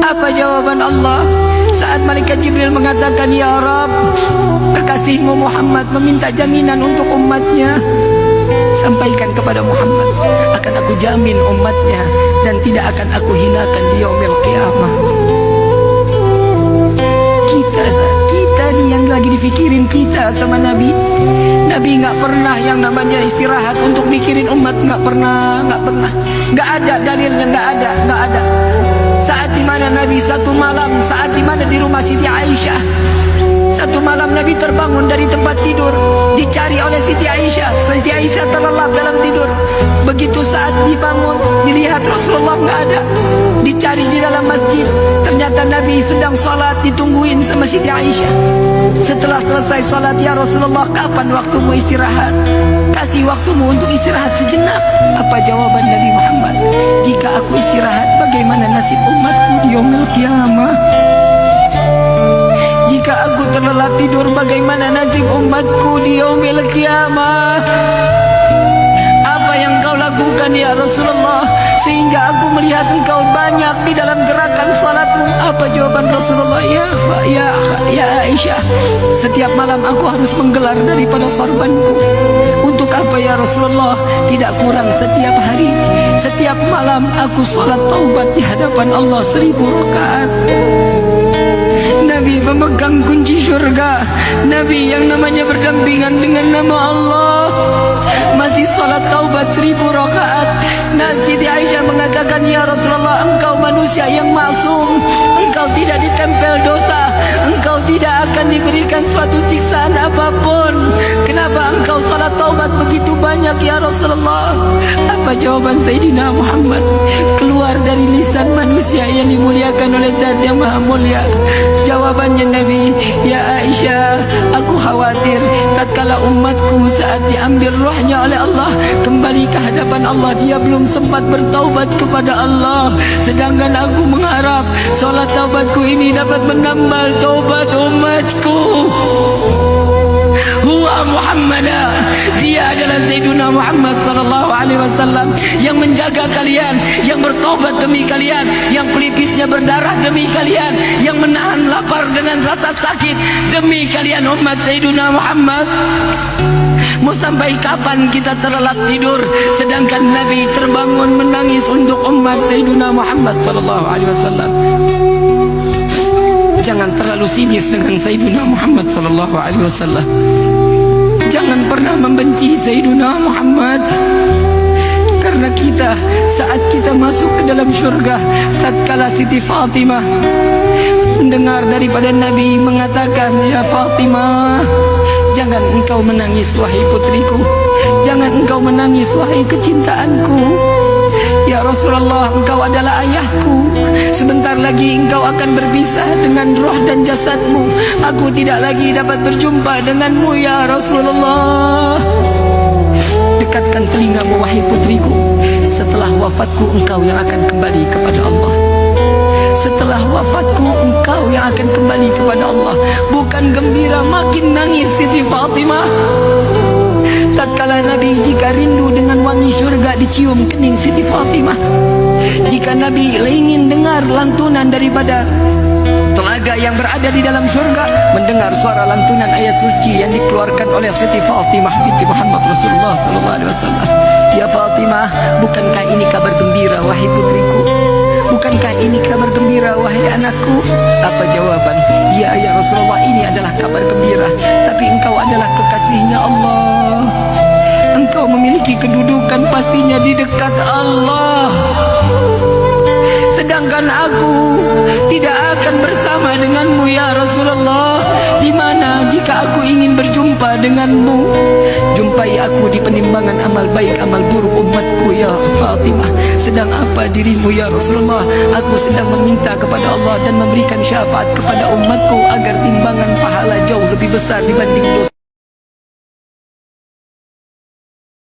Apa jawaban Allah saat malaikat Jibril mengatakan, "Ya Rabb, kekasihmu Muhammad meminta jaminan untuk umatnya." Sampaikan kepada Muhammad, akan aku jamin umatnya dan tidak akan aku hinakan di yaumil qiyamah. Kita nih yang lagi difikirin kita sama Nabi. Nabi nggak pernah yang namanya istirahat untuk mikirin umat, nggak pernah. Nggak ada dalilnya, nggak ada. Saat dimana Nabi satu malam, saat dimana di rumah Siti Aisyah, satu malam Nabi terbangun dari tempat tidur, dicari oleh Siti Aisyah. Siti Aisyah terlelap dalam tidur. Begitu saat dibangun, dilihat Rasulullah nggak ada. Dicari di dalam masjid, ternyata Nabi sedang sholat, ditungguin sama Siti Aisyah. Setelah selesai sholat, "Ya Rasulullah, kapan waktumu istirahat? Kasih waktumu untuk istirahat sejenak." Apa jawaban Nabi Muhammad? "Jika aku istirahat, bagaimana nasib umatku di yaumil qiyamah? Jika aku terlelap tidur, bagaimana nasib umatku di yaumil qiyamah? Apa yang kau lakukan ya Rasulullah sehingga aku melihat engkau banyak di dalam gerakan salatmu?" Apa jawaban Rasulullah? Ya Aisyah, setiap malam aku harus menggelar daripada sorbanku. Untuk apa ya Rasulullah? Tidak kurang setiap hari, setiap malam aku salat taubat di hadapan Allah 1000 rakaat. Nabi memegang kunci surga. Nabi yang namanya berdampingan dengan nama Allah masih salat taubat 1000 rakaat. Siti Aisyah mengatakan, "Ya Rasulullah, engkau manusia yang maksum, engkau tidak ditempel dosa, engkau tidak akan diberikan suatu siksaan apapun. Kenapa engkau salat taubat begitu banyak ya Rasulullah?" Apa jawaban Sayyidina Muhammad keluar dari lisan manusia yang dimuliakan oleh Zat yang Maha Mulia? Jawabannya Nabi, "Ya Aisyah, aku khawatir tatkala umatku saat diambil rohnya oleh Allah kembali ke hadapan Allah, dia belum sempat bertaubat kepada Allah. Sedangkan aku mengharap salat taubatku ini dapat menambal taubat umatku." Huwa Muhammadah, dia adalah Sayyiduna Muhammad sallallahu alaihi wasallam yang menjaga kalian, yang bertobat demi kalian, yang pelipisnya berdarah demi kalian, yang menahan lapar dengan rasa sakit demi kalian umat Sayyiduna Muhammad. Mau sampai kapan kita terlelap tidur sedangkan Nabi terbangun menangis untuk umat Sayyiduna Muhammad sallallahu alaihi wasallam? Jangan terlalu sinis dengan Sayyiduna Muhammad sallallahu alaihi wasallam. Jangan pernah membenci Sayyiduna Muhammad. Karena kita saat kita masuk ke dalam syurga, tatkala Siti Fatimah mendengar daripada Nabi mengatakan, "Ya Fatimah, jangan engkau menangis wahai putriku, jangan engkau menangis wahai kecintaanku. Ya Rasulullah, engkau adalah ayahku. Sebentar lagi engkau akan berpisah dengan roh dan jasadmu. Aku tidak lagi dapat berjumpa denganmu ya Rasulullah. Dekatkan telingamu wahai putriku. Setelah wafatku engkau yang akan kembali kepada Allah. Setelah wafatku engkau yang akan kembali kepada Allah." Bukan gembira, makin nangis Siti Fatimah. Tatkala Nabi jika rindu dengan wangi surga dicium kening Siti Fatimah. Jika Nabi ingin dengar lantunan daripada telaga yang berada di dalam surga, mendengar suara lantunan ayat suci yang dikeluarkan oleh Siti Fatimah binti Muhammad Rasulullah sallallahu alaihi wasallam. "Ya Fatimah, bukankah ini kabar gembira wahai putriku? Bukankah ini kabar gembira wahai anakku?" Apa jawaban? "Ya Rasulullah, ini adalah kabar gembira, tapi engkau adalah kekasihnya Allah. Engkau memiliki kedudukan pastinya di dekat Allah. Sedangkan aku tidak akan bersama denganmu ya Rasulullah. Di mana jika aku ingin berjumpa denganmu? Jumpai aku di penimbangan amal baik amal buruk umatku ya Fatimah. Sedang apa dirimu ya Rasulullah? Aku sedang meminta kepada Allah dan memberikan syafaat kepada umatku agar timbangan pahala jauh lebih besar dibanding dosa."